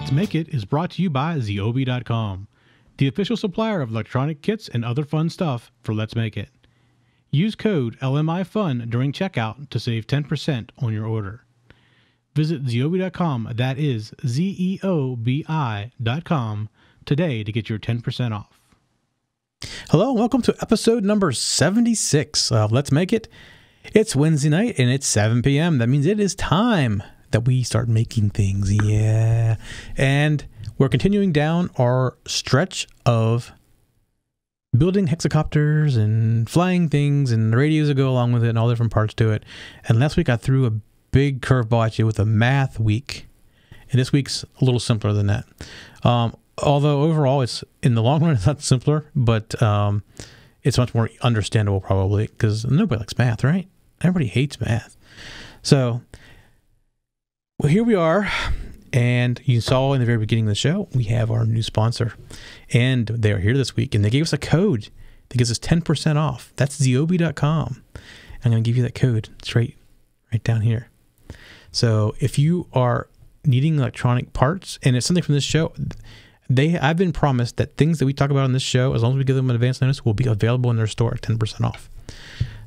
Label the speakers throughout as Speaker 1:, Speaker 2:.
Speaker 1: Let's Make It is brought to you by Ziobi.com, the official supplier of electronic kits and other fun stuff for Let's Make It. Use code LMIFUN during checkout to save 10% on your order. Visit Ziobi.com, that is Zeobi.com, today to get your 10% off.
Speaker 2: Hello, and welcome to episode number 76 of Let's Make It. It's Wednesday night and it's 7 p.m. That means it is time that we start making things, yeah. And we're continuing down our stretch of building hexacopters and flying things and the radios that go along with it and all different parts to it. And last week I threw a big curveball at you with a math week. And this week's a little simpler than that. Although overall, it's in the long run, it's not simpler, but it's much more understandable probably because nobody likes math, right? Everybody hates math. So, well, here we are. And you saw in the very beginning of the show, we have our new sponsor. And they are here this week. And they gave us a code that gives us 10% off. That's Ziobi.com. I'm going to give you that code. It's right down here. So if you are needing electronic parts, and it's something from this show, I've been promised that things that we talk about on this show, as long as we give them an advance notice, will be available in their store at 10% off.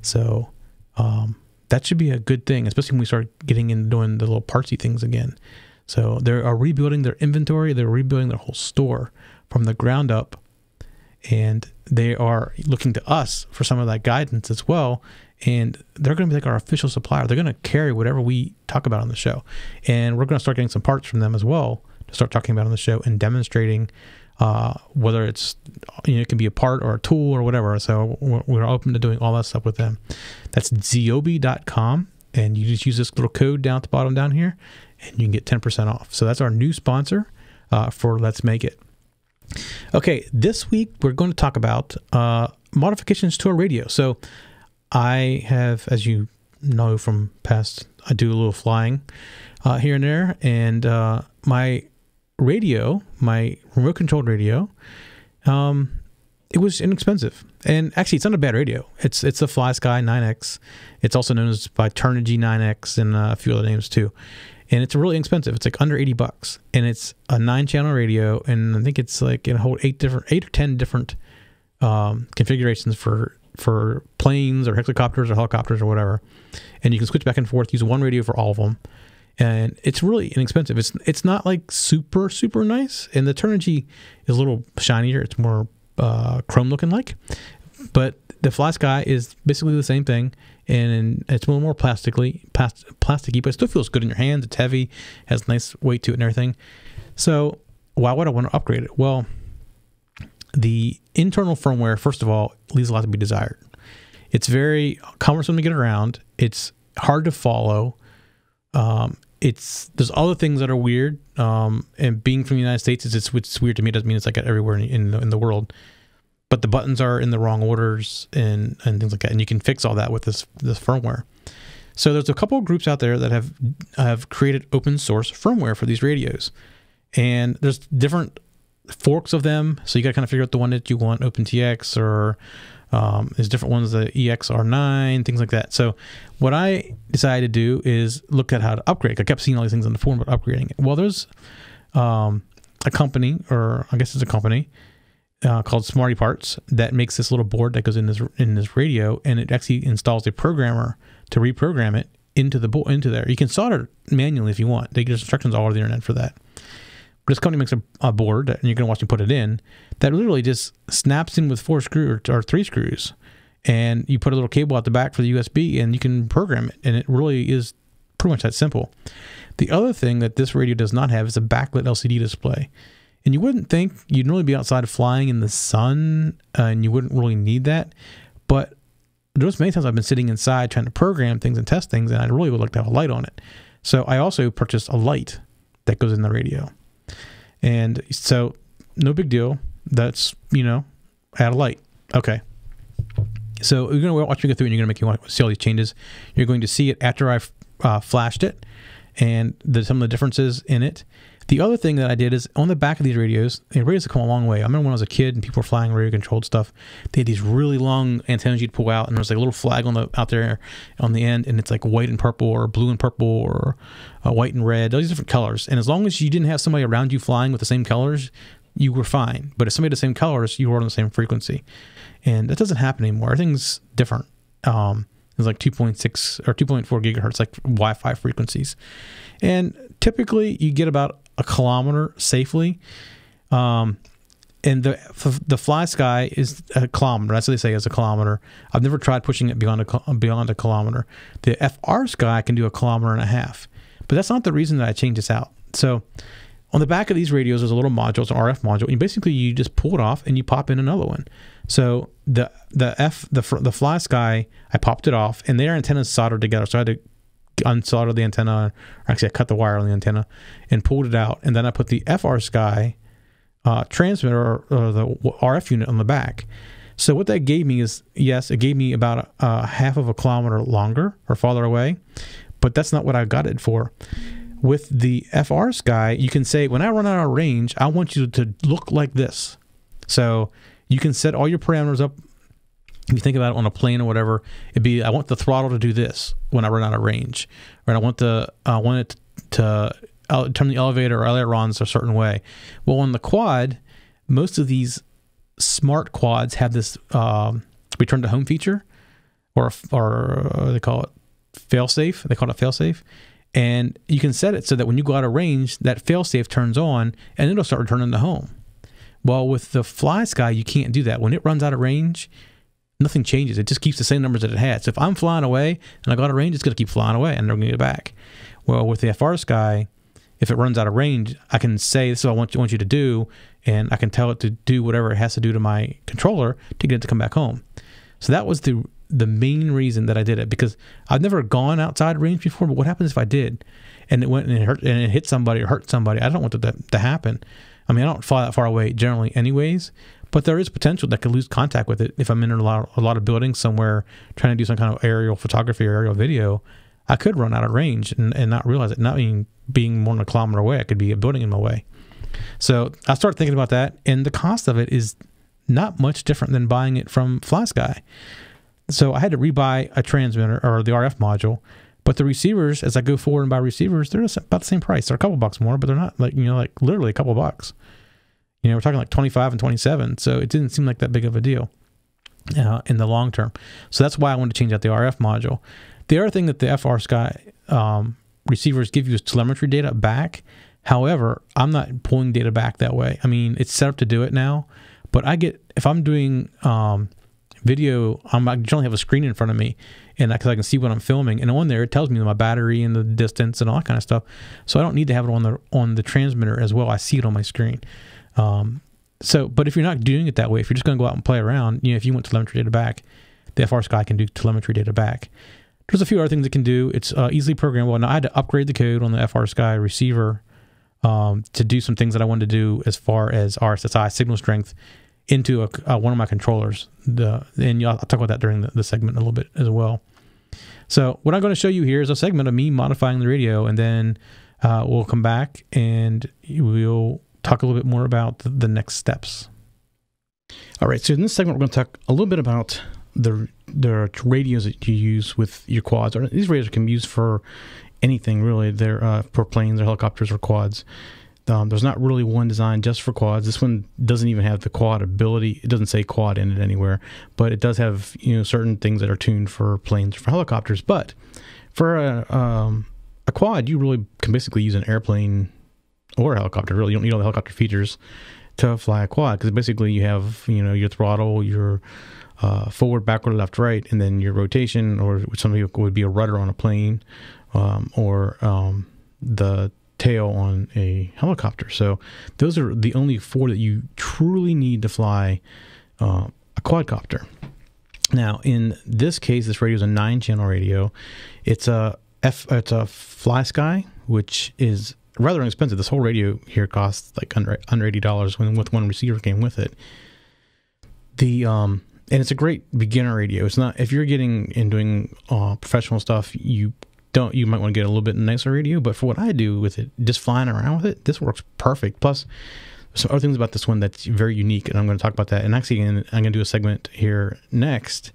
Speaker 2: So that should be a good thing, especially when we start getting into doing the little partsy things again. So they are rebuilding their inventory. They're rebuilding their whole store from the ground up. And they are looking to us for some of that guidance as well. And they're going to be like our official supplier. They're going to carry whatever we talk about on the show. And we're going to start getting some parts from them as well to start talking about on the show and demonstrating whether it's, it can be a part or a tool or whatever. So we're open to doing all that stuff with them. That's Ziobi.com. And you just use this little code down at the bottom down here, and you can get 10% off. So that's our new sponsor for Let's Make It. Okay, this week we're going to talk about modifications to our radio. So I have, as you know from past, I do a little flying here and there, and my radio, my remote-controlled radio, it was inexpensive. And actually, it's not a bad radio. It's a Flysky 9X. It's also known as by Turnigy 9X and a few other names too. And it's really inexpensive. It's like under $80, and it's a 9-channel radio. And I think it's like it'll hold 8 or 10 different configurations for planes or hexacopters or helicopters or whatever. And you can switch back and forth, use one radio for all of them. And it's really inexpensive. It's not like super, super nice. And the Turnigy is a little shinier. It's more chrome looking like. But the Flysky is basically the same thing. And it's a little more plasticky, but it still feels good in your hands. It's heavy, has nice weight to it and everything. So why would I want to upgrade it? Well, the internal firmware, first of all, leaves a lot to be desired. It's very cumbersome to get around. It's hard to follow. There's other things that are weird. And being from the United States, it's weird to me. It doesn't mean it's like everywhere in the world. But the buttons are in the wrong orders and things like that. And you can fix all that with this firmware. So there's a couple of groups out there that have created open source firmware for these radios. And there's different forks of them. So you got to kind of figure out the one that you want, OpenTX, or there's different ones, the EXR9, things like that. So what I decided to do is look at how to upgrade. I kept seeing all these things on the forum about upgrading it. Well, there's a company, or I guess it's a company, called Smarty Parts that makes this little board that goes in this radio, and it actually installs a programmer to reprogram it into there. You can solder it manually if you want. They give instructions all over the internet for that. But this company makes a board, and you're going to watch me put it in, that literally just snaps in with 4 screws or 3 screws, and you put a little cable out the back for the USB, and you can program it, and it really is pretty much that simple. The other thing that this radio does not have is a backlit LCD display. And you wouldn't think you'd really be outside flying in the sun, and you wouldn't really need that. But there's many times I've been sitting inside trying to program things and test things, and I really would like to have a light on it. So I also purchased a light that goes in the radio. And so no big deal. That's, add a light. Okay. So you're going to watch me go through, and you're going to see all these changes. You're going to see it after I've flashed it. and some of the differences in it. The other thing that I did is on the back of these radios, and radios have come a long way. I remember when I was a kid and people were flying radio-controlled stuff, they had these really long antennas you'd pull out, and there was like a little flag out there on the end, and it's like white and purple or blue and purple or white and red, all these different colors. And as long as you didn't have somebody around you flying with the same colors, you were fine. But if somebody had the same colors, you were on the same frequency. And that doesn't happen anymore. Everything's different. It's like 2.6 or 2.4 gigahertz, like Wi-Fi frequencies. And typically you get about a kilometer safely. And the Flysky is a kilometer. That's what they say is a kilometer. I've never tried pushing it beyond a kilometer. The FrSky can do a kilometer and a half. But that's not the reason that I changed this out. So on the back of these radios, there's a little module. It's an RF module. And basically, you just pull it off and you pop in another one. So the Flysky, I popped it off, and their antennas soldered together. So I had to unsolder the antenna, or actually I cut the wire on the antenna and pulled it out. And then I put the FrSky transmitter or the RF unit on the back. So what that gave me is, yes, it gave me about half of a kilometer longer or farther away, but that's not what I got it for. With the FrSky, you can say, when I run out of range, I want you to look like this. So you can set all your parameters up. If you think about it on a plane or whatever, it'd be, I want the throttle to do this when I run out of range, or I want it to turn the elevator or ailerons a certain way. Well, on the quad, most of these smart quads have this return to home feature, or they call it Failsafe. They call it Failsafe. And you can set it so that when you go out of range, that Failsafe turns on and it'll start returning to home. Well, with the Flysky, you can't do that. When it runs out of range, nothing changes. It just keeps the same numbers that it had. So if I'm flying away and I go out of range, it's going to keep flying away and they're going to get it back. Well, with the FrSky, if it runs out of range, I can say, this is what I want you to do, and I can tell it to do whatever it has to do to my controller to get it to come back home. So that was the main reason that I did it, because I've never gone outside range before. But what happens if I did, and it went and it hit somebody or hurt somebody? I don't want that to happen. I mean, I don't fly that far away generally, anyways. But there is potential that I could lose contact with it if I'm in a lot of buildings somewhere trying to do some kind of aerial photography or aerial video. I could run out of range and not realize it. Not being more than a kilometer away, I could be a building in my way. So I started thinking about that, and the cost of it is not much different than buying it from Flysky. So I had to rebuy a transmitter or the RF module, but the receivers, as I go forward and buy receivers, they're just about the same price. They're a couple bucks more, but they're not like literally a couple bucks. We're talking like 25 and 27. So it didn't seem like that big of a deal in the long term. So that's why I wanted to change out the RF module. The other thing that the FrSky receivers give you is telemetry data back. However, I'm not pulling data back that way. I mean, it's set up to do it now, but if I'm doing video, I generally have a screen in front of me, and because I can see what I'm filming, and on there it tells me my battery and the distance and all that kind of stuff. So I don't need to have it on the transmitter as well. I see it on my screen. But if you're not doing it that way, if you're just going to go out and play around, if you want telemetry data back, the FrSky can do telemetry data back. There's a few other things it can do. It's easily programmable. Now I had to upgrade the code on the FrSky receiver to do some things that I wanted to do as far as RSSI signal strength into one of my controllers. And I'll talk about that during the segment a little bit as well. So what I'm going to show you here is a segment of me modifying the radio, and then we'll come back and we'll talk a little bit more about the next steps. All right, so in this segment, we're going to talk a little bit about the radios that you use with your quads. These radios can be used for anything, really. They're for planes or helicopters or quads. There's not really one design just for quads. This one doesn't even have the quad ability. It doesn't say quad in it anywhere, but it does have certain things that are tuned for planes or for helicopters. But for a quad, you really can basically use an airplane or a helicopter. Really, you don't need all the helicopter features to fly a quad, because basically you have your throttle, your forward, backward, left, right, and then your rotation, or some people would be a rudder on a plane, or the tail on a helicopter. So those are the only four that you truly need to fly a quadcopter. Now, in this case, this radio is a 9-channel radio. It's a Flysky, which is rather inexpensive. This whole radio here costs like under $80 with one receiver came with it. And it's a great beginner radio. It's not, if you're getting and doing professional stuff, you
Speaker 1: you might want to get a little bit nicer radio, but for what I do with it, just flying around with it, this works perfect. Plus, some other things about this one that's very unique, and I'm going to talk about that. And actually, I'm going to do a segment here next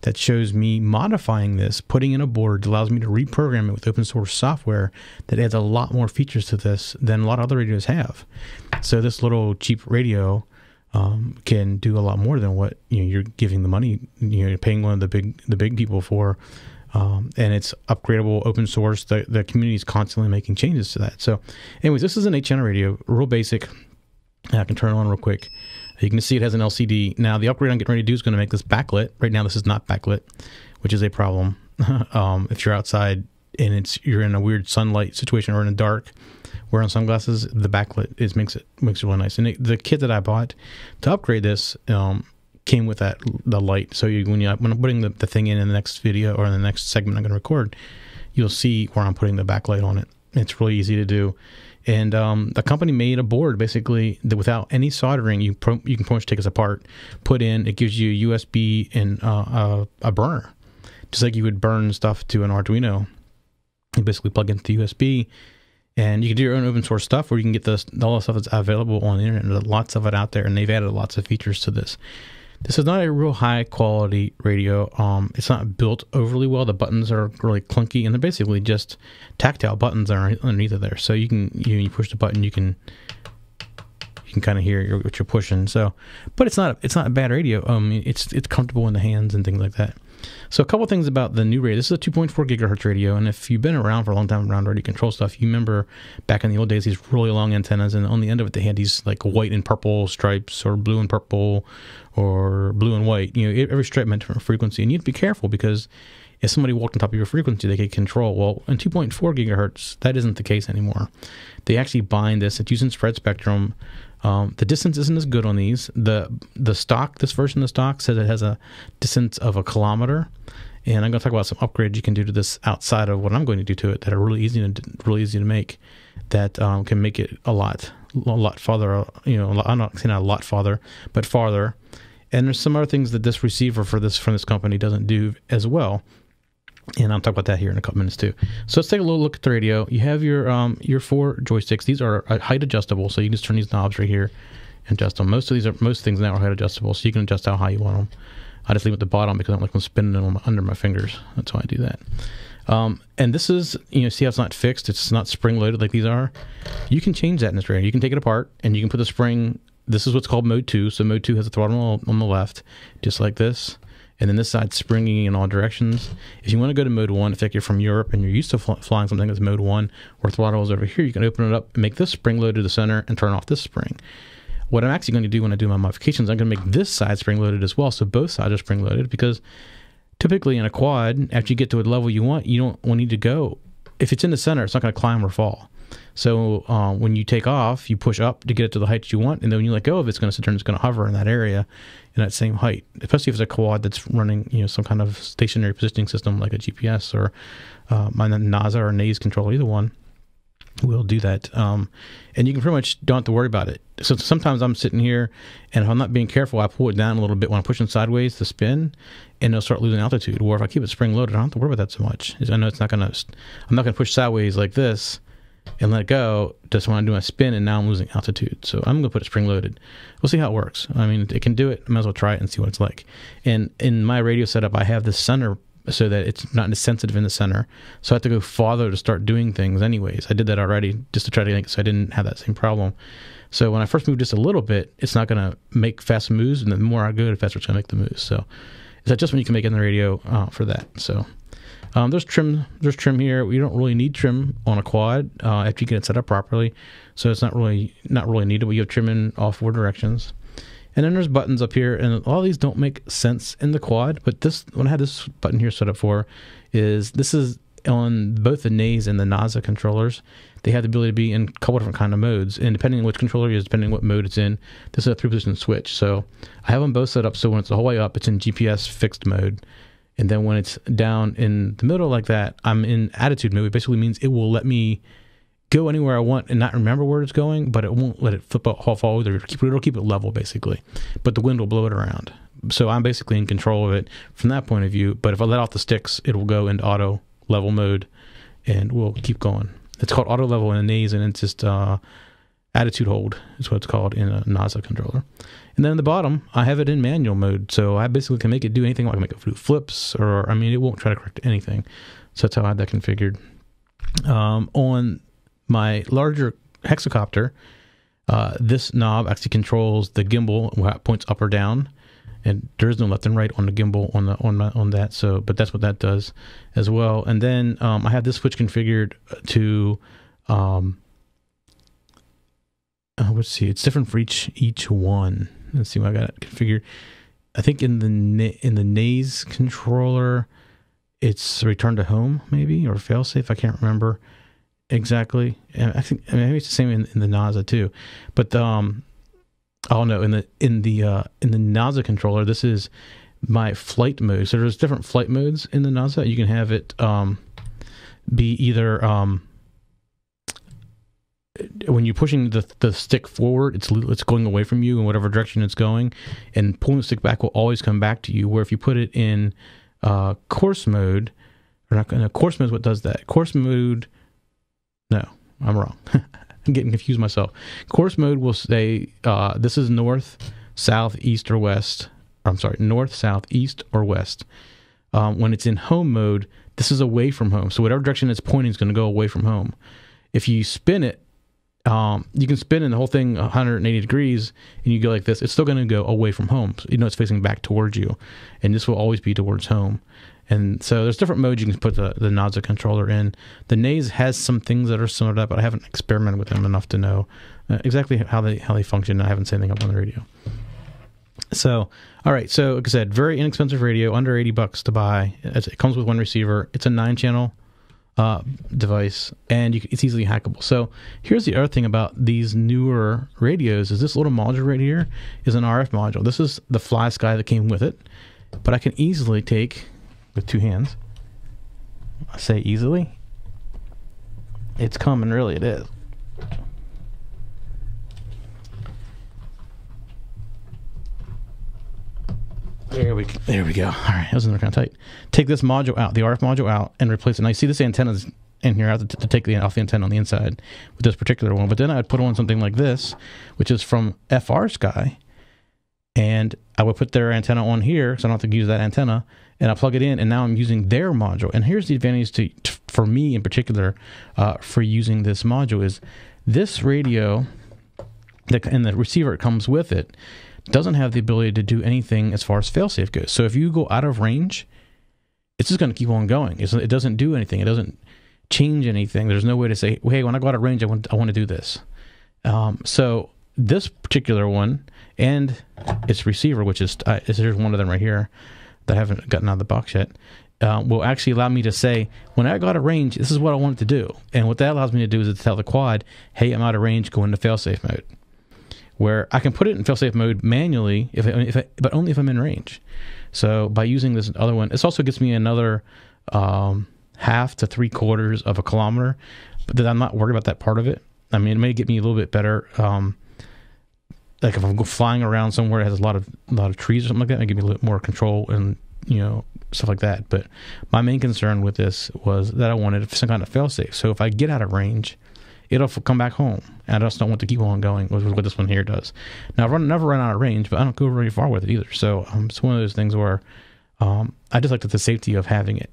Speaker 1: that shows me modifying this, putting in a board that allows me to reprogram it with open source software that adds a lot more features to this than a lot of other radios have. So this little cheap radio can do a lot more than what you're giving the money. You're paying one of the big people for, and it's upgradable, open source. The community is constantly making changes to that. So, anyways, this is an 8-channel radio, real basic. I can turn it on real quick. You can see it has an LCD. Now, the upgrade I'm getting ready to do is going to make this backlit. Right now, this is not backlit, which is a problem. If you're outside and you're in a weird sunlight situation or in the dark, wearing sunglasses, the backlit makes it really nice. And the kit that I bought to upgrade this came with the light. So when I'm putting the thing in the next video or in the next segment I'm going to record, you'll see where I'm putting the backlight on it. It's really easy to do. And the company made a board basically that without any soldering, you can pretty much take this apart, put in. It gives you USB and a burner, just like you would burn stuff to an Arduino. You basically plug into the USB, and you can do your own open source stuff, or you can get all the stuff that's available on the internet. There's lots of it out there, and they've added lots of features to this. This is not a real high quality radio. It's not built overly well. The buttons are really clunky, and they're basically just tactile buttons that are underneath of there. So you push the button, you can kind of hear what you're pushing. So, but it's not a bad radio. It's comfortable in the hands and things like that. So a couple things about the new radio. This is a 2.4 gigahertz radio, and if you've been around for a long time around radio control stuff, you remember back in the old days these really long antennas, and on the end of it they had these like white and purple stripes, or blue and purple, or blue and white. Every stripe meant different frequency, and you have to be careful because if somebody walked on top of your frequency, they could control. Well, in 2.4 gigahertz, that isn't the case anymore. They actually bind this. It's using spread spectrum. The distance isn't as good on these. The stock, this version of the stock says it has a distance of 1 kilometer, and I'm going to talk about some upgrades you can do to this outside of what I'm going to do to it that are really easy to make, that can make it a lot farther. I'm not saying a lot farther, but farther. And there's some other things that this receiver from this company doesn't do as well. And I'll talk about that here in a couple minutes too. So let's take a little look at the radio. You have your 4 joysticks. These are height adjustable, so you can just turn these knobs right here and adjust them. Most things now are height adjustable, so you can adjust how high you want them. I just leave it at the bottom because I don't like them spinning them under my fingers. That's why I do that. And this is, see how it's not fixed? It's not spring loaded like these are. You can change that in this radio. You can take it apart and you can put the spring. This is what's called mode 2. So mode 2 has a throttle on the left, just like this. And then this side's springing in all directions. If you want to go to mode 1, if you're from Europe and you're used to flying something that's mode 1, where throttle is over here, you can open it up and make this spring load to the center and turn off this spring. What I'm actually going to do when I do my modifications, I'm going to make this side spring loaded as well, so both sides are spring loaded, because typically in a quad, after you get to a level you don't need to go. If it's in the center, it's not going to climb or fall. So when you take off, you push up to get it to the height you want, and then when you let go of it, it's going to sit there and it's going to hover in that area in that same height, especially if it's a quad that's running some kind of stationary positioning system like a GPS or my NASA or NAS control. Either one will do that. And you can pretty much don't have to worry about it. So sometimes I'm sitting here, and if I'm not being careful, I pull it down a little bit when I'm pushing sideways to spin, and it'll start losing altitude. Or if I keep it spring loaded, I don't have to worry about that so much. I know I'm not going to push sideways like this and let it go just when I do my spin, and now I'm losing altitude. So I'm going to put it spring loaded. We'll see how it works. I mean, it can do it. I might as well try it and see what it's like. And in my radio setup, I have the center so that it's not as sensitive in the center. So I have to go farther to start doing things anyways. I did that already just to try to think so I didn't have that same problem. So when I first moved just a little bit, it's not going to make fast moves, and the more I go, the faster it's going to make the moves. So it's adjustment you can make in the radio for that. So there's trim here. We don't really need trim on a quad after you get it set up properly. So it's not really needed, but you have trim in all 4 directions. And then there's buttons up here, and all these don't make sense in the quad, but this, what I had this button here set up for, this is on both the NAS and the NASA controllers. They have the ability to be in a couple different kind of modes, and depending on which controller it is, depending on what mode it's in, this is a 3-position switch. So I have them both set up so when it's the whole way up, it's in GPS fixed mode. And then when it's down in the middle like that, I'm in attitude mode. It basically means it will let me go anywhere I want and not remember where it's going, but it won't let it flip off all over. It'll keep it level, basically. But the wind will blow it around. So I'm basically in control of it from that point of view. But if I let off the sticks, it will go into auto level mode. and we'll keep going. It's called auto level in a naze, and it's just attitude hold is what it's called in a NASA controller. And then at the bottom, I have it in manual mode, so I basically can make it do anything. I can make it do flips, or I mean, it won't try to correct anything. So that's how I had that configured. On my larger hexacopter, this knob actually controls the gimbal, how it points up or down, and there is no left and right on the gimbal on that. So, but that's what that does as well. And then I have this switch configured to let's see, it's different for each one. Let's see what I got it configured. I think in the Naze controller, it's return to home maybe, or failsafe. I can't remember exactly. And I think maybe it's the same in the NASA too. But oh no, in the NASA controller, this is my flight mode. So there's different flight modes in the NASA. You can have it be either when you're pushing the stick forward, it's going away from you in whatever direction it's going, and pulling the stick back will always come back to you. Where if you put it in course mode, or not, no, course mode is what does that. Course mode, no, I'm wrong. I'm getting confused myself. Course mode will say this is north, south, east, or west. I'm sorry, north, south, east, or west. When it's in home mode, this is away from home. So whatever direction it's pointing is going to go away from home. If you spin it, you can spin in the whole thing 180 degrees, and you go like this. It's still going to go away from home. So, it's facing back towards you, and this will always be towards home. And so there's different modes you can put the NASA controller in. The Naze has some things that are similar to that, but I haven't experimented with them enough to know exactly how they function. I haven't said anything up on the radio. So, all right. So, like I said, very inexpensive radio, under $80 to buy. It comes with one receiver. It's a 9-channel device, and it's easily hackable. So here's the other thing about these newer radios is this little module right here is an RF module. This is the Flysky that came with it, but I can easily take with 2 hands. I say easily. It's coming, really, it is. There we go. All right, that was kind of tight. Take this module out, the RF module out, and replace it. And I see this antenna's in here. I have to take off the antenna on the inside with this particular one. But then I'd put on something like this, which is from FrSky, and I would put their antenna on here, so I don't have to use that antenna, and I plug it in, and now I'm using their module. And here's the advantage for me in particular for using this module is this radio and the receiver it comes with it doesn't have the ability to do anything as far as failsafe goes. So if you go out of range, it's just going to keep on going. It doesn't do anything. It doesn't change anything. There's no way to say, hey, when I go out of range, I want to do this. So this particular one and its receiver, which is here's one of them right here that I haven't gotten out of the box yet, will actually allow me to say, when I go out of range, this is what I want it to do. And what that allows me to do is to tell the quad, hey, I'm out of range, go into failsafe mode. Where I can put it in failsafe mode manually, but only if I'm in range. So by using this other one, this also gets me another 1/2 to 3/4 of a kilometer, but then I'm not worried about that part of it. I mean, it may get me a little bit better. Like if I'm flying around somewhere that has a lot of trees or something like that, it give me a little more control and stuff like that. But my main concern with this was that I wanted some kind of failsafe. So if I get out of range, it'll come back home, and I just don't want to keep on going, which is what this one here does. Now, I've never run out of range, but I don't go very far with it either. So it's one of those things where I just like the safety of having it.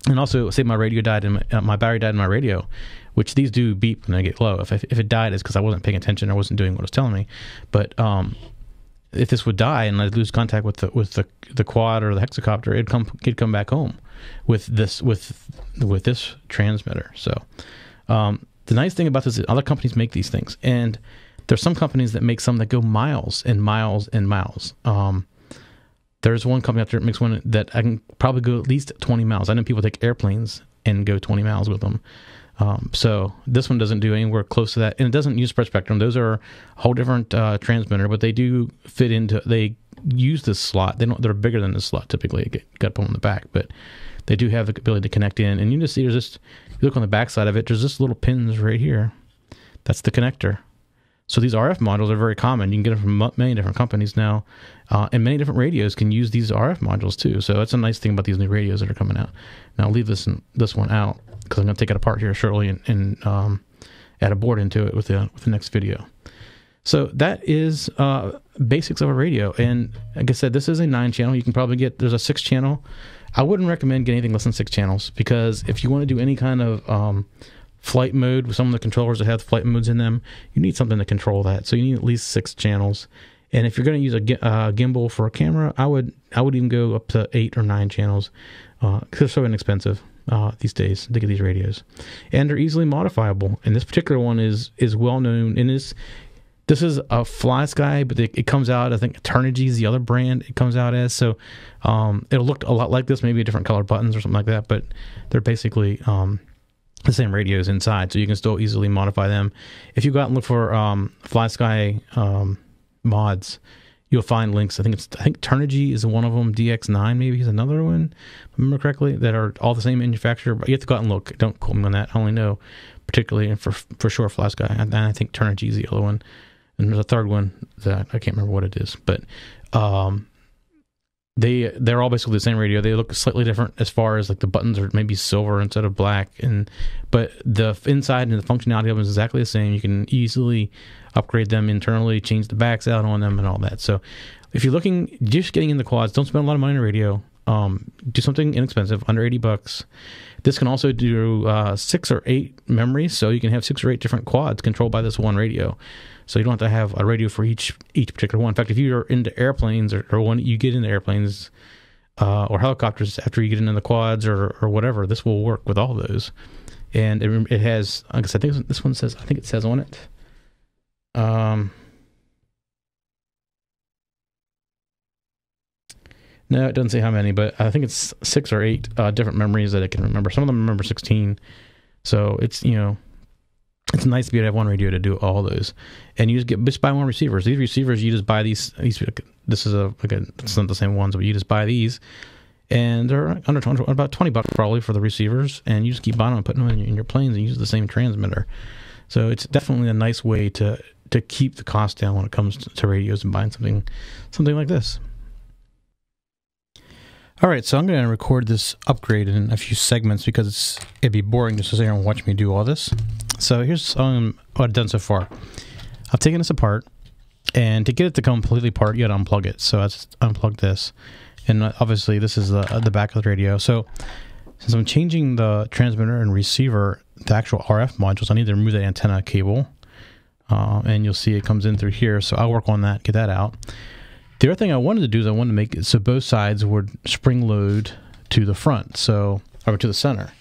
Speaker 1: And also, say my radio died and my battery died in my radio, which these do beep when they get low. If it died, it's because I wasn't paying attention or wasn't doing what it was telling me. But if this would die and I'd lose contact with the quad or the hexacopter, it'd come back home with this transmitter. So. The nice thing about this is other companies make these things, and there's some companies that make some that go miles and miles and miles. There's one company out there that makes one that I can probably go at least 20 miles. I know people take airplanes and go 20 miles with them. So this one doesn't do anywhere close to that, and it doesn't use spread spectrum. Those are a whole different transmitter, but they do fit into. They use this slot. They're bigger than this slot typically. Got to put them on the back, but they do have the ability to connect in. And you just see there's this. You look on the back side of it. There's this little pins right here. That's the connector. So these RF modules are very common. You can get them from many different companies now, and many different radios can use these RF modules too. So that's a nice thing about these new radios that are coming out. Now I'll leave this one out because I'm going to take it apart here shortly and add a board into it with the next video. So that is basics of a radio. And like I said, this is a 9-channel. You can probably get, there's a 6-channel. I wouldn't recommend getting anything less than 6 channels, because if you want to do any kind of flight mode with some of the controllers that have flight modes in them, you need something to control that. So you need at least 6 channels. And if you're going to use a gimbal for a camera, I would even go up to 8 or 9 channels, because they're so inexpensive these days to get these radios, and they're easily modifiable. And this particular one is well known, and this is a Flysky, but it comes out, I think Eternity is the other brand it comes out as. So it'll look a lot like this, maybe different colored buttons or something like that, but they're basically the same radios inside, so you can still easily modify them. If you go out and look for Flysky mods, you'll find links. I think Eternity is one of them. DX9 maybe is another one, if I remember correctly, that are all the same manufacturer. But you have to go out and look. Don't quote me on that. I only know particularly and for sure Flysky, and I think Eternity is the other one. And there's a third one that I can't remember what it is, but they're all basically the same radio. They look slightly different as far as like the buttons are maybe silver instead of black, but the inside and the functionality of them is exactly the same. You can easily upgrade them internally, change the backs out on them and all that. So if you're looking, just getting in the quads, don't spend a lot of money on a radio. Do something inexpensive, under $80. This can also do 6 or 8 memories, so you can have 6 or 8 different quads controlled by this one radio. So you don't have to have a radio for each particular one. In fact, if you're into airplanes or when you get into airplanes or helicopters after you get into the quads or whatever, this will work with all those. And it has, like I said, I think this one says, I think it says on it. No, it doesn't say how many, but I think it's 6 or 8 different memories that it can remember. Some of them remember 16. So it's, it's nice to be able to have one radio to do all those. And you just buy one receivers. These receivers, you just buy these this is it's not the same ones, but you just buy these. And they're under about $20 probably for the receivers. And you just keep buying them and putting them in your planes and use the same transmitter. So it's definitely a nice way to keep the cost down when it comes to radios and buying something like this. All right, so I'm going to record this upgrade in a few segments because it'd be boring just to sit here and watch me do all this. So here's what I've done so far. I've taken this apart, and to get it to come completely apart, you got to unplug it. So I just unplug this, and obviously this is the back of the radio. So since I'm changing the transmitter and receiver, the actual RF modules, I need to remove the antenna cable, and you'll see it comes in through here. So I'll work on that, get that out. The other thing I wanted to do is I wanted to make it so both sides would spring load to the front, or to the center.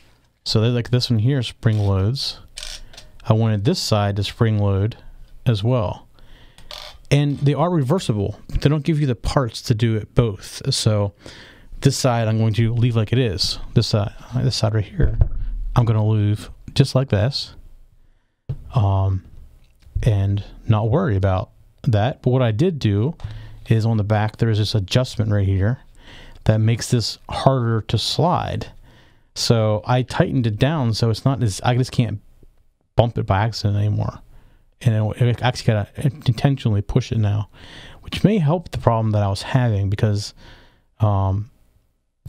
Speaker 1: So they like this one here spring loads. I wanted this side to spring load as well. And they are reversible. They don't give you the parts to do it both. So this side I'm going to leave like it is. This side right here, I'm going to leave just like this, and not worry about that. But what I did do is on the back there's this adjustment right here that makes this harder to slide. So I tightened it down so it's not as, I just can't bump it by accident anymore. And it actually got to intentionally push it now, which may help the problem that I was having, because I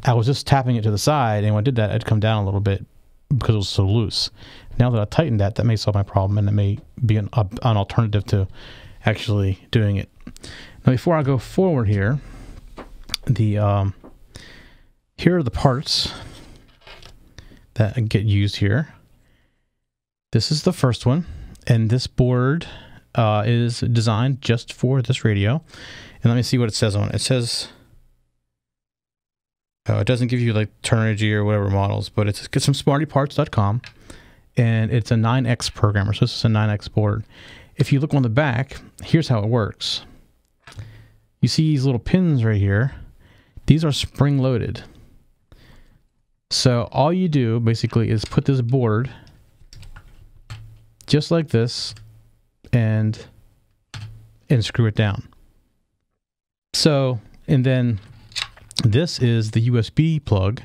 Speaker 1: was just tapping it to the side, and when I did that, it'd come down a little bit because it was so loose. Now that I tightened that may solve my problem, and it may be an alternative to actually doing it. Now, before I go forward here, here are the parts that get used here. This is the first one, and this board is designed just for this radio. And let me see what it says on it. It says, it doesn't give you like Eternity or whatever models, but it's from smartyparts.com, and it's a 9X programmer. So this is a 9X board. If you look on the back, here's how it works. You see these little pins right here. These are spring loaded. So all you do basically is put this board just like this and screw it down. So, and then this is the USB plug,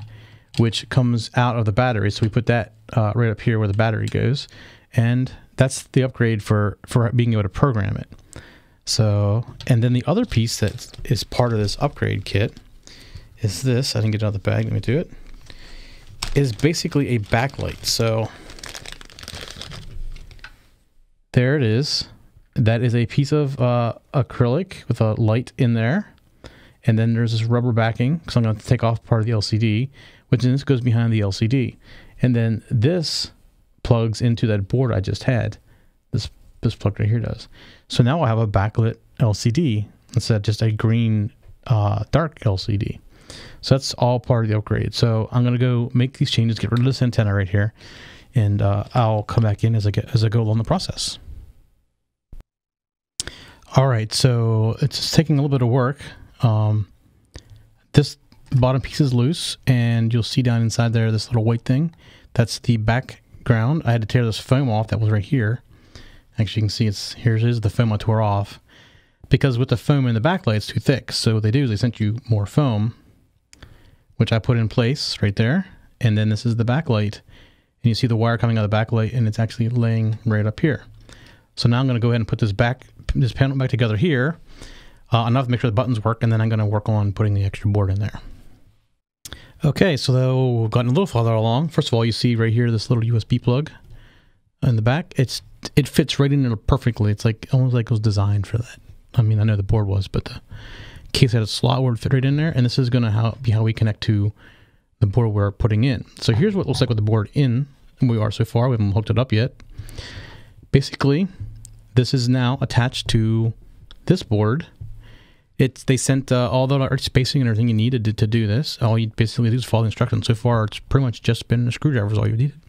Speaker 1: which comes out of the battery. So we put that right up here where the battery goes. And
Speaker 2: that's the upgrade for being able to program it. So, and then the other piece that is part of this upgrade kit is this. I didn't get it out of the bag. Let me do it. Is basically a backlight. So there it is. That is a piece of acrylic with a light in there. And then there's this rubber backing, so I'm going to take off part of the LCD, which then this goes behind the LCD. And then this plugs into that board I just had. This plug right here does. So now I have a backlit LCD instead of just a green dark LCD. So that's all part of the upgrade. So I'm going to go make these changes, get rid of this antenna right here, and I'll come back in as I go along the process. All right, so it's taking a little bit of work. This bottom piece is loose, and you'll see down inside there this little white thing. That's the background. I had to tear this foam off that was right here. Actually, you can see here's the foam I tore off, because with the foam in the backlight, it's too thick. So what they do is they sent you more foam, which I put in place right there. And then this is the backlight, and you see the wire coming out of the backlight, and it's actually laying right up here. So now I'm going to go ahead and put this panel back together here, enough to make sure the buttons work, and then I'm going to work on putting the extra board in there. Okay, so we've gotten a little farther along. First of all, you see right here this little USB plug in the back. It fits right in there perfectly. It's like almost like it was designed for that. I mean, I know the board was, but the case had a slot where it fit right in there, and this is going to be how we connect to the board we're putting in. So here's what it looks like with the board in, and we are so far. We haven't hooked it up yet. Basically, this is now attached to this board. They sent all the spacing and everything you needed to do this. All you basically do is follow the instructions. So far, it's pretty much just been a screwdriver is all you needed.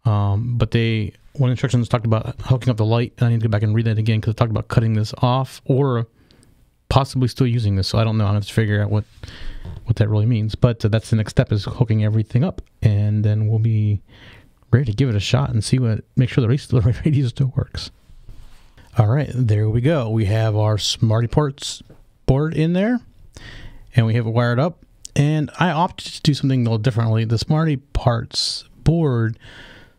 Speaker 2: But one of the instructions talked about hooking up the light, and I need to go back and read that again because it talked about cutting this off or possibly still using this. So I don't know. I'm going to figure out what that really means. But that's the next step, is hooking everything up, and then we'll be ready to give it a shot and make sure the radio still works. All right, there we go. We have our Smarty Parts board in there, and we have it wired up. And I opted to do something a little differently. The Smarty Parts board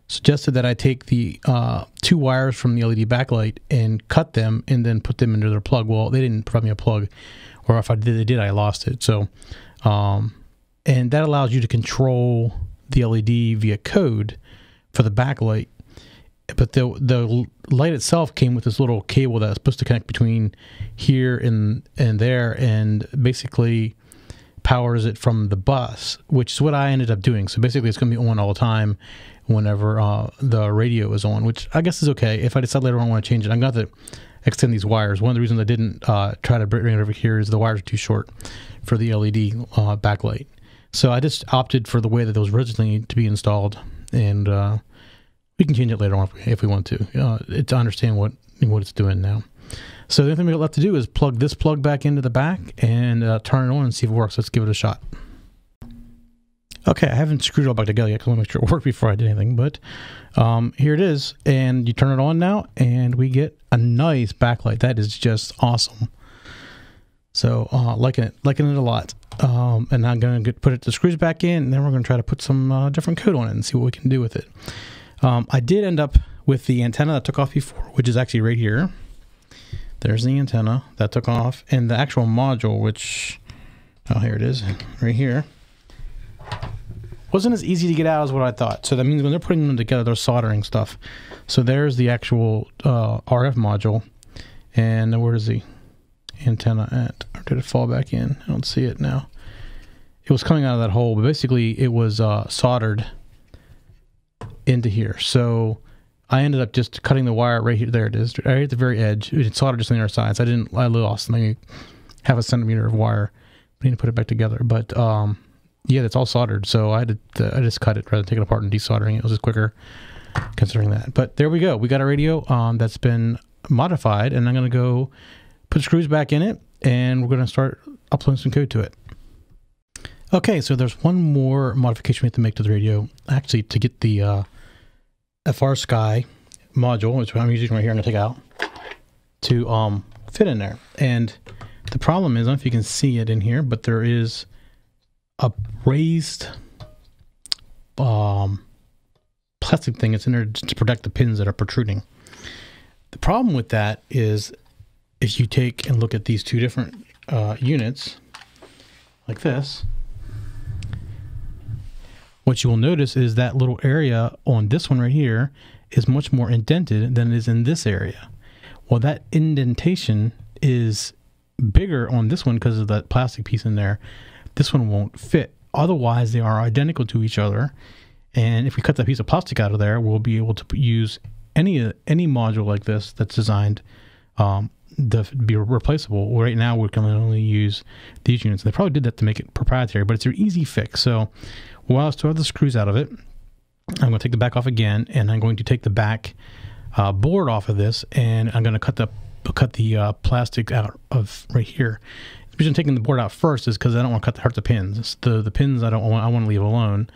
Speaker 2: suggested that I take the 2 wires from the LED backlight and cut them and then put them into their plug. Well, they didn't provide me a plug, or if they did, I lost it. So, and that allows you to control the LED via code for the backlight. But the light itself came with this little cable that's supposed to connect between here and there, and basically powers it from the bus, which is what I ended up doing. So basically, it's going to be on all the time whenever the radio is on, which I guess is okay. If I decide later on I want to change it, I'm going to have to extend these wires. One of the reasons I didn't try to bring it over here is the wires are too short for the LED backlight. So I just opted for the way that those originally to be installed, and we can change it later on if we want to understand what it's doing now. So the only thing we got left to do is plug this plug back into the back and turn it on and see if it works. Let's give it a shot. Okay, I haven't screwed it all back together yet because I want to make sure it worked before I did anything. But here it is, and you turn it on now, and we get a nice backlight. That is just awesome. So liking it a lot. And I'm going to put the screws back in, and then we're going to try to put some different code on it and see what we can do with it. I did end up with the antenna that took off before, which is actually right here. There's the antenna that took off, and the actual module, which, oh, here it is, right here. Wasn't as easy to get out as what I thought. So that means when they're putting them together, they're soldering stuff. So there's the actual RF module, and where's the antenna at? Or did it fall back in? I don't see it now. It was coming out of that hole, but basically it was soldered into here. So I ended up just cutting the wire right here. There it is, right at the very edge. It's soldered just on the other side. So I lost maybe half a centimeter of wire. I need to put it back together. But yeah, that's all soldered. So I just cut it rather than taking it apart and desoldering it. It was just quicker considering that. But there we go. We got a radio that's been modified, and I'm going to go put screws back in it, and we're going to start uploading some code to it. Okay, so there's one more modification we have to make to the radio, actually, to get the FR Sky module, which I'm using right here, I'm going to take out, to fit in there. And the problem is, I don't know if you can see it in here, but there is a raised plate
Speaker 1: plastic thing that's in there to protect the pins that are protruding. The problem with that is if you take and look at these two different units like this, what you will notice is that little area on this one right here is much more indented than it is in this area. Well, that indentation is bigger on this one because of that plastic piece in there. This one won't fit. Otherwise, they are identical to each other. And if we cut that piece of plastic out of there, we'll be able to use any module like this that's designed to be replaceable. Right now, we're going to only use these units. They probably did that to make it proprietary, but it's an easy fix. So while I still have the screws out of it, I'm going to take the back off again, and I'm going to take the back board off of this, and I'm going to cut the plastic out of right here. The reason I'm taking the board out first is because I don't want to hurt the pins. The pins I want to leave alone,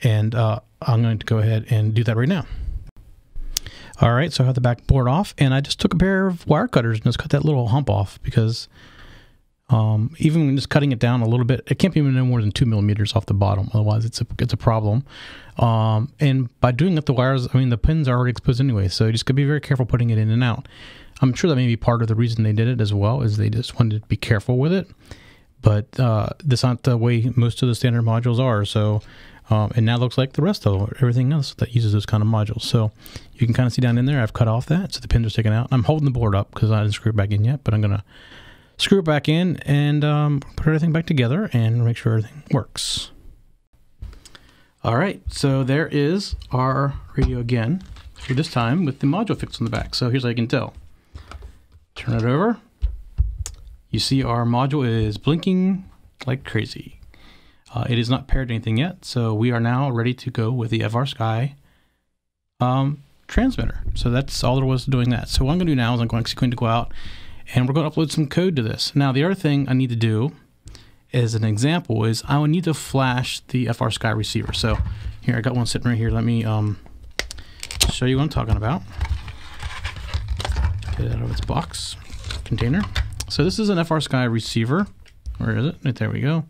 Speaker 1: and I'm going to go ahead and do that right now. All right, so I have the back board off, and I just took a pair of wire cutters and just cut that little hump off, because even when just cutting it down a little bit, it can't be no more than 2 millimeters off the bottom. Otherwise, it's a problem. And by doing it, the wires, I mean, the pins are already exposed anyway, so you just gotta be very careful putting it in and out. I'm sure that may be part of the reason they did it as well, is they just wanted to be careful with it. But that's not the way most of the standard modules are. So, and now looks like the rest of everything else that uses those kind of modules. So you can kind of see down in there, I've cut off that, so the pins are taken out. I'm holding the board up because I didn't screw it back in yet, but I'm gonna screw it back in and put everything back together and make sure everything works. All right, so there is our radio again, for this time with the module fixed on the back. So here's how you can tell. Turn it over. You see our module is blinking like crazy. It is not paired to anything yet, so we are now ready to go with the FrSky transmitter. So that's all there was to doing that. So what I'm going to do now is I'm going to go out and we're going to upload some code to this. Now, the other thing I need to do as an example is I will need to flash the FrSky receiver. So here, I got one sitting right here. Let me show you what I'm talking about. Get it out of its box container. So this is an FrSky receiver. Where is it? Right there we go.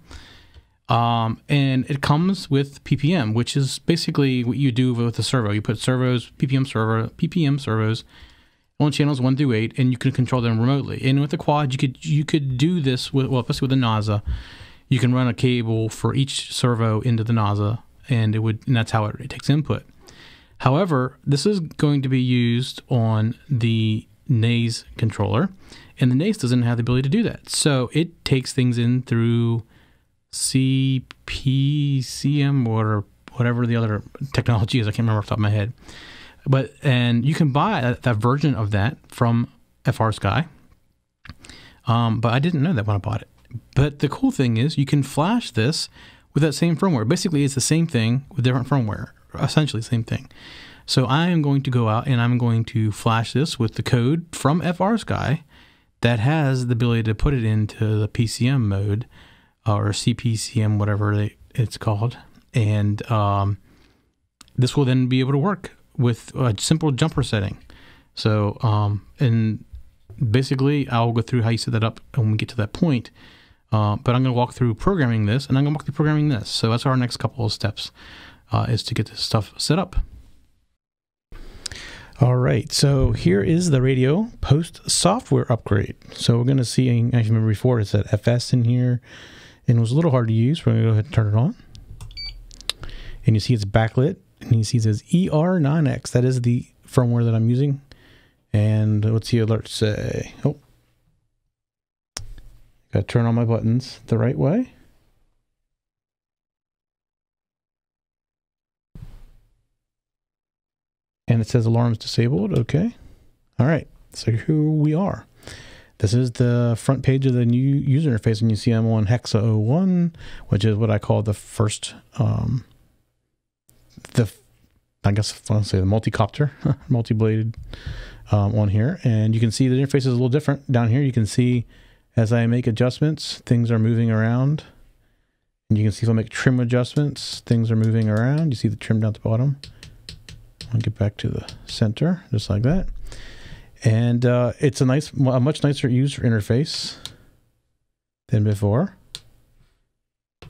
Speaker 1: And it comes with PPM, which is basically what you do with the servo. You put servos, PPM servos on channels 1 through 8, and you can control them remotely. And with the quad, you could do this with, well, especially with the NASA. You can run a cable for each servo into the NASA, and that's how it takes input. However, this is going to be used on the NAS controller, and the NAS doesn't have the ability to do that. So it takes things in through CM or whatever the other technology is. I can't remember off the top of my head. And you can buy that version of that from FrSky. But I didn't know that when I bought it. But the cool thing is you can flash this with that same firmware. Basically, it's the same thing with different firmware. Essentially the same thing. So I am going to go out and I'm going to flash this with the code from FrSky that has the ability to put it into the PCM mode, or CPCM, whatever it's called. And this will then be able to work with a simple jumper setting. So, and basically I'll go through how you set that up when we get to that point. But I'm going to walk through programming this, and I'm going to walk through programming this. So that's our next couple of steps, is to get this stuff set up. All right, so here is the radio post software upgrade. So we're going to see, actually remember before it said FS in here, and it was a little hard to use. We're going to go ahead and turn it on. And you see it's backlit, and you see it says ER9X. That is the firmware that I'm using. And what's the alert say? Oh, got to turn on my buttons the right way. And it says alarms disabled. Okay. All right. So here we are. This is the front page of the new user interface, and you see I'm on Hexa 01, which is what I call the first, I guess I'll say the multi-copter, multi-bladed on here. And you can see the interface is a little different. Down here you can see as I make adjustments, things are moving around. And you can see if I make trim adjustments, things are moving around. You see the trim down at the bottom. I'll get back to the center, just like that. And it's a much nicer user interface than before.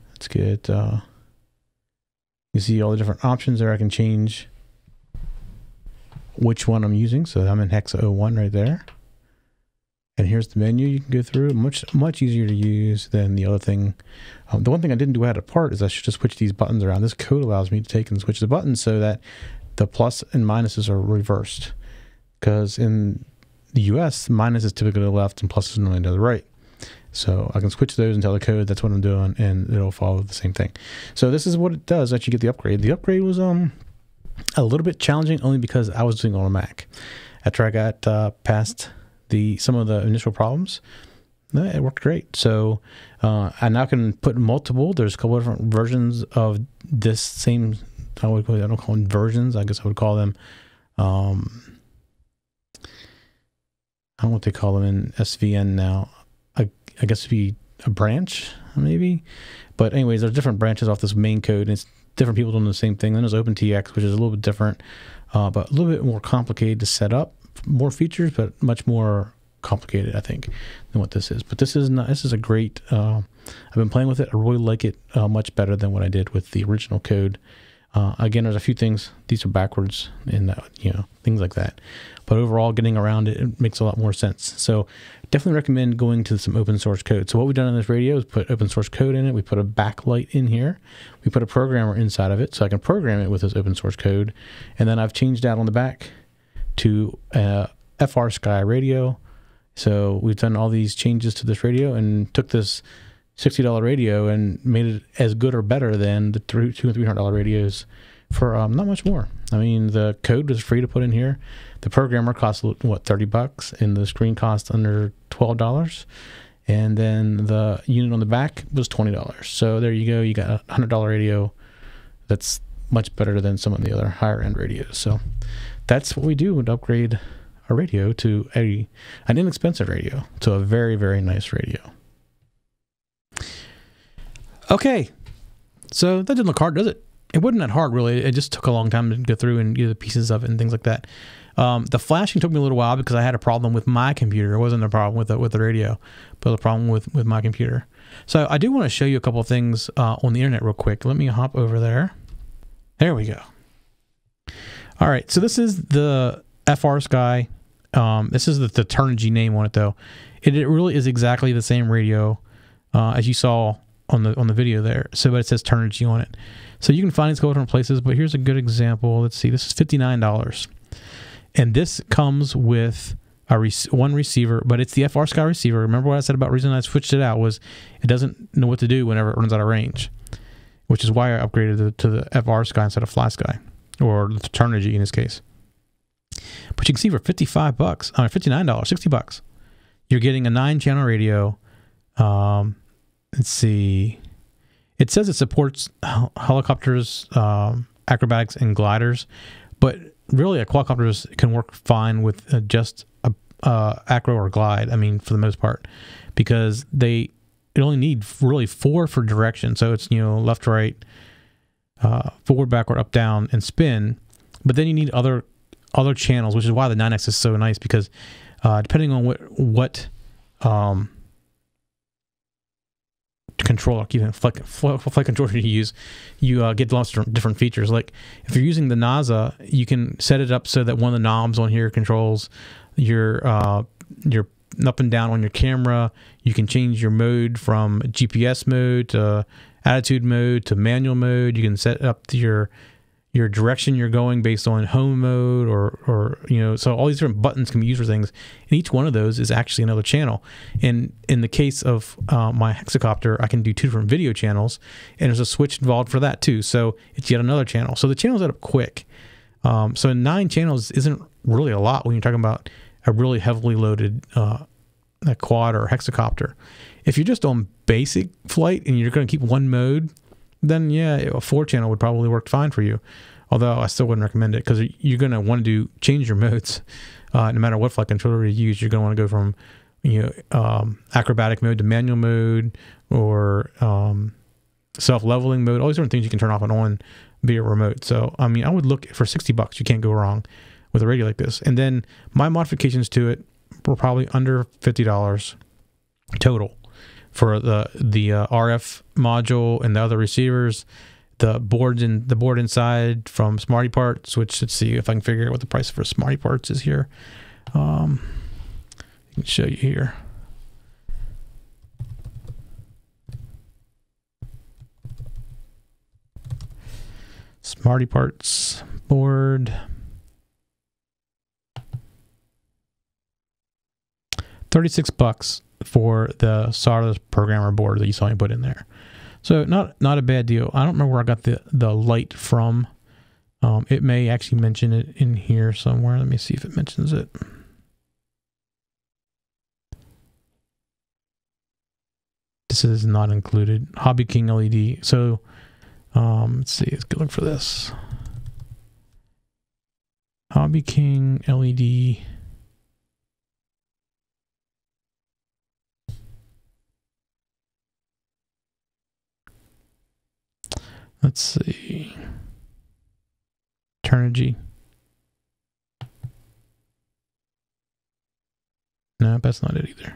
Speaker 1: Let's get, you see all the different options there. I can change
Speaker 2: which one I'm using. So I'm in Hexa 01 right there. And here's the menu you can go through. Much easier to use than the other thing. The one thing I didn't do out of part is I should just switch these buttons around. This code allows me to take and switch the buttons so that the plus and minuses are reversed. Because in the US, minus is typically to the left and plus is normally to the right. So I can switch those and tell the code that's what I'm doing, and it'll follow the same thing. So this is what it does after you get the upgrade. The upgrade was a little bit challenging only because I was doing it on a Mac. After I got past some of the initial problems, it worked great. So I now can put multiple. There's a couple of different versions of this same. I don't call them versions. I guess I would call them. I don't know what they call them in SVN now. I guess it'd be a branch maybe. But anyways, there's different branches off this main code, and it's different people doing the same thing. Then there's OpenTX, which is a little bit different, but a little bit more complicated to set up. More features, but much more complicated, I think, than what this is. But this is a great. I've been playing with it. I really like it much better than what I did with the original code. Again, there's a few things. These are backwards, and things like that. But overall, getting around it makes a lot more sense. So definitely recommend going to some open source code. So what we've done in this radio is put open source code in it. We put a backlight in here. We put a programmer inside of it, so I can program it with this open source code. And then I've changed out on the back to FrSky radio. So we've done all these changes to this radio and took this $60 radio and made it as good or better than the $200 and $300 radios for not much more. I mean, the code was free to put in here. The programmer cost what, $30, and the screen cost under $12. And then the unit on the back was $20. So there you go. You got a $100 radio that's much better than some of the other higher end radios. So that's what we do to upgrade a radio to an inexpensive radio to a very, very nice radio. Okay, so that didn't look hard, does it? It wasn't that hard, really. It just took a long time to go through and get the pieces of it and things like that. The flashing took me a little while because I had a problem with my computer. It wasn't a problem with the radio, but a problem with my computer. So I do want to show you a couple of things on the internet real quick. Let me hop over there. There we go. All right, so this is the FrSky. This is the Turnigy name on it, though. It really is exactly the same radio as you saw on the video there. So, but it says Turnigy on it. So you can find these a couple different places, but here's a good example. Let's see. This is $59, and this comes with one receiver, but it's the FrSky receiver. Remember what I said about the reason I switched it out was it doesn't know what to do whenever it runs out of range, which is why I upgraded to the FrSky instead of Flysky, or the Turnigy in this case. But you can see for $59, $60, you're getting a 9-channel radio. Let's see. It says it supports helicopters, acrobatics, and gliders, but really, quadcopters can work fine with just acro or glide. I mean, for the most part, because it only need really 4 for direction. So it's left, right, forward, backward, up, down, and spin. But then you need other channels, which is why the 9X is so nice, because depending on what controller, even flight controller you use, you get lots of different features. Like if you're using the NASA, you can set it up so that one of the knobs on here controls your up and down on your camera. You can change your mode from GPS mode to attitude mode to manual mode. You can set up to your direction you're going based on home mode or so all these different buttons can be used for things, and each one of those is actually another channel. And in the case of my hexacopter, I can do 2 different video channels, and there's a switch involved for that too, so it's yet another channel. So the channels add up quick. So 9 channels isn't really a lot when you're talking about a really heavily loaded a quad or hexacopter. If you're just on basic flight and you're going to keep one mode, then yeah, a 4-channel would probably work fine for you. Although I still wouldn't recommend it, because you're going to want to change your modes. No matter what flight controller you use, you're going to want to go from acrobatic mode to manual mode, or self-leveling mode. All these different things you can turn off and on via remote. So I mean, I would look for $60. You can't go wrong with a radio like this. And then my modifications to it were probably under $50 total for the RF module and the other receivers. the board inside from Smarty Parts, which let's see if I can figure out what the price for Smarty Parts is here. I can show you here. Smarty Parts board. $36 for the solderless programmer board that you saw me put in there. So not a bad deal. I don't remember where I got the light from. It may actually mention it in here somewhere. Let me see if it mentions it. This is not included. Hobby King LED. So let's see. Let's go look for this. Hobby King LED. Let's see. Turnigy. No, that's not it either.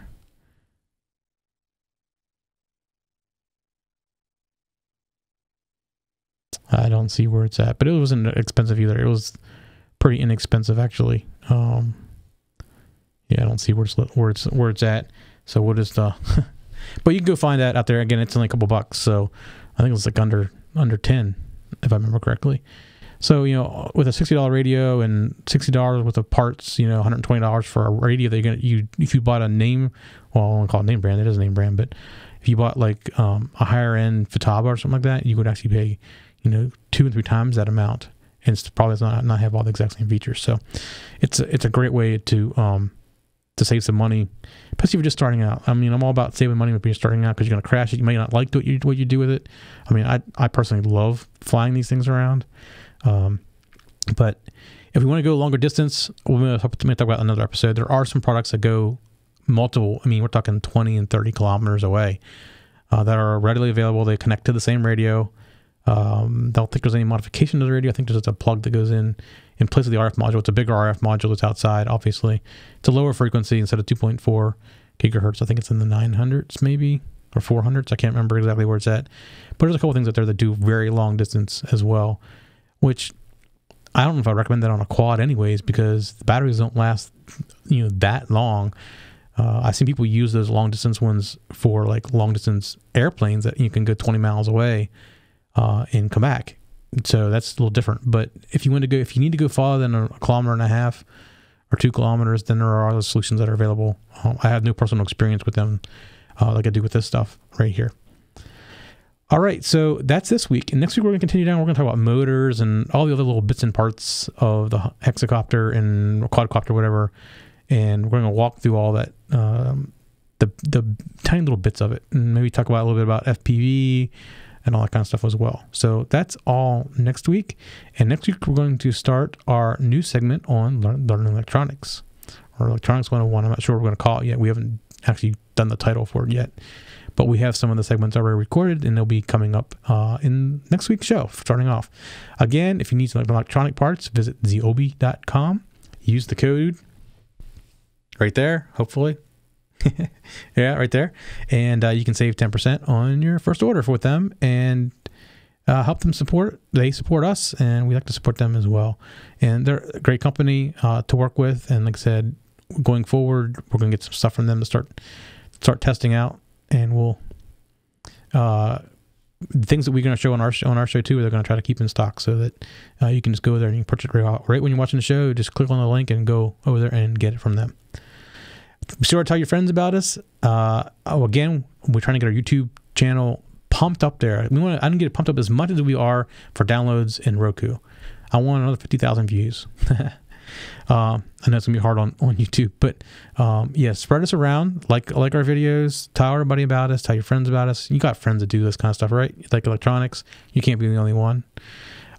Speaker 2: I don't see where it's at, but it wasn't expensive either. It was pretty inexpensive actually. Yeah, I don't see where it's at. So we'll just but you can go find that out there. Again, it's only a couple bucks. So I think it was like under 10, if I remember correctly. So, you know, with a $60 radio and $60 worth of parts, you know, $120 for a radio that if you bought a name, well, I won't call it name brand, it is a name brand, but if you bought like a higher end Futaba or something like that, you would actually pay, you know, 2 and 3 times that amount, and it's probably not have all the exact same features. So it's a great way to save some money, especially if you're just starting out. I mean, I'm all about saving money when you're starting out because you're going to crash it. You may not like what you do with it. I mean, I personally love flying these things around. But if we want to go longer distance, we're going to talk about another episode. There are some products that go multiple, I mean, we're talking 20 and 30 kilometers away that are readily available. They connect to the same radio. Don't think there's any modification to the radio. I think there's just a plug that goes in place of the RF module. It's a bigger RF module that's outside, obviously. It's a lower frequency instead of 2.4 gigahertz. I think it's in the 900s maybe, or 400s. I can't remember exactly where it's at. But there's a couple things out there that do very long distance as well, which I don't know if I recommend that on a quad anyways, because the batteries don't last, you know, that long. I've seen people use those long distance ones for like long distance airplanes that you can go 20 miles away and come back. So that's a little different. But if you need to go farther than a kilometer and a half or 2 kilometers, then there are other solutions that are available. I have no personal experience with them like I do with this stuff right here. All right, so that's this week. And next week we're going to continue down. We're going to talk about motors and all the other little bits and parts of the hexacopter and quadcopter, whatever. And we're going to walk through all that, the tiny little bits of it, and maybe talk about a little bit about FPV and all that kind of stuff as well. So that's all next week. And next week we're going to start our new segment on learning electronics, or Electronics 101. I'm not sure what we're going to call it yet. We haven't actually done the title for it yet. But we have some of the segments already recorded, and they'll be coming up in next week's show, starting off. Again, if you need some electronic parts, visit zeobi.com. Use the code right there, hopefully. Yeah, right there. And you can save 10% on your first order with them and help them support. They support us, and we like to support them as well. And they're a great company to work with. And like I said, going forward, we're going to get some stuff from them to start testing out. And we'll things that we're going to show on our show too, they're going to try to keep in stock so that you can just go there and you can purchase it right when you're watching the show. Just click on the link and go over there and get it from them. Be sure to tell your friends about us. Again, we're trying to get our YouTube channel pumped up there. I didn't get it pumped up as much as we are for downloads in Roku. I want another 50,000 views. I know it's gonna be hard on YouTube, but yeah, spread us around, like our videos, tell everybody about us, tell your friends about us. You got friends that do this kind of stuff, right? Like electronics, you can't be the only one.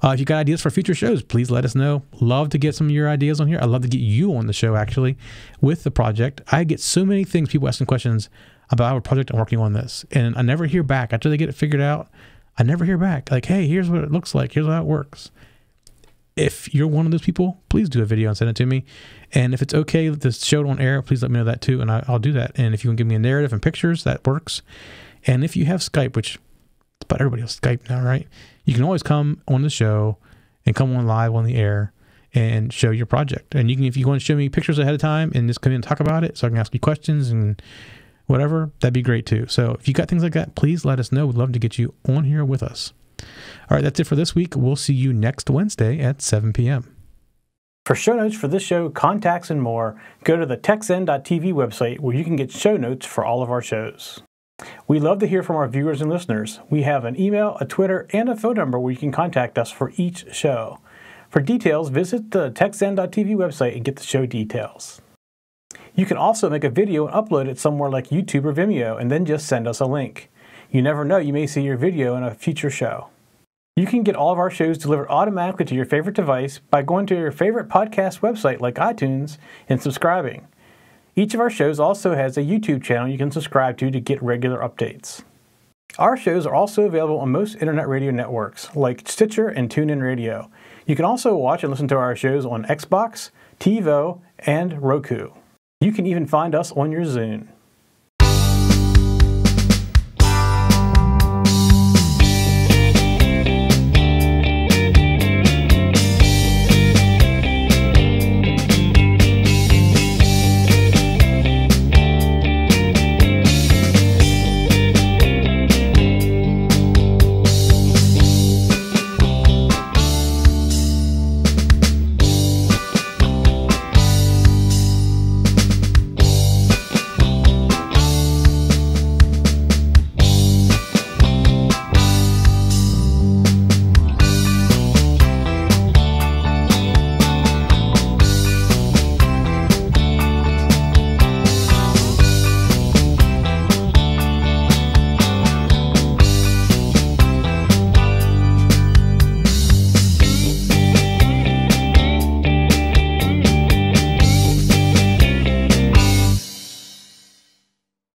Speaker 2: If you got ideas for future shows, please let us know. Love to get some of your ideas on here. I'd love to get you on the show actually with the project. I get so many things, people asking questions about our project and working on this, and I never hear back after they get it figured out. I never hear back like, hey, here's what it looks like, here's how it works. If you're one of those people, please do a video and send it to me. And if it's okay to show it on air, please let me know that too, and I'll do that. And if you can give me a narrative and pictures, that works. And if you have Skype, which but everybody else Skype now, right? You can always come on the show and come on live on the air and show your project. And you can, if you want to show me pictures ahead of time and just come in and talk about it so I can ask you questions and whatever, that'd be great too. So if you got things like that, please let us know. We'd love to get you on here with us. All right, that's it for this week. We'll see you next Wednesday at 7 p.m.
Speaker 1: For show notes for this show, contacts, and more, go to the techzen.tv website where you can get show notes for all of our shows. We love to hear from our viewers and listeners. We have an email, a Twitter, and a phone number where you can contact us for each show. For details, visit the techzen.tv website and get the show details. You can also make a video and upload it somewhere like YouTube or Vimeo and then just send us a link. You never know, you may see your video in a future show. You can get all of our shows delivered automatically to your favorite device by going to your favorite podcast website like iTunes and subscribing. Each of our shows also has a YouTube channel you can subscribe to get regular updates. Our shows are also available on most internet radio networks like Stitcher and TuneIn Radio. You can also watch and listen to our shows on Xbox, TiVo, and Roku. You can even find us on your Zune.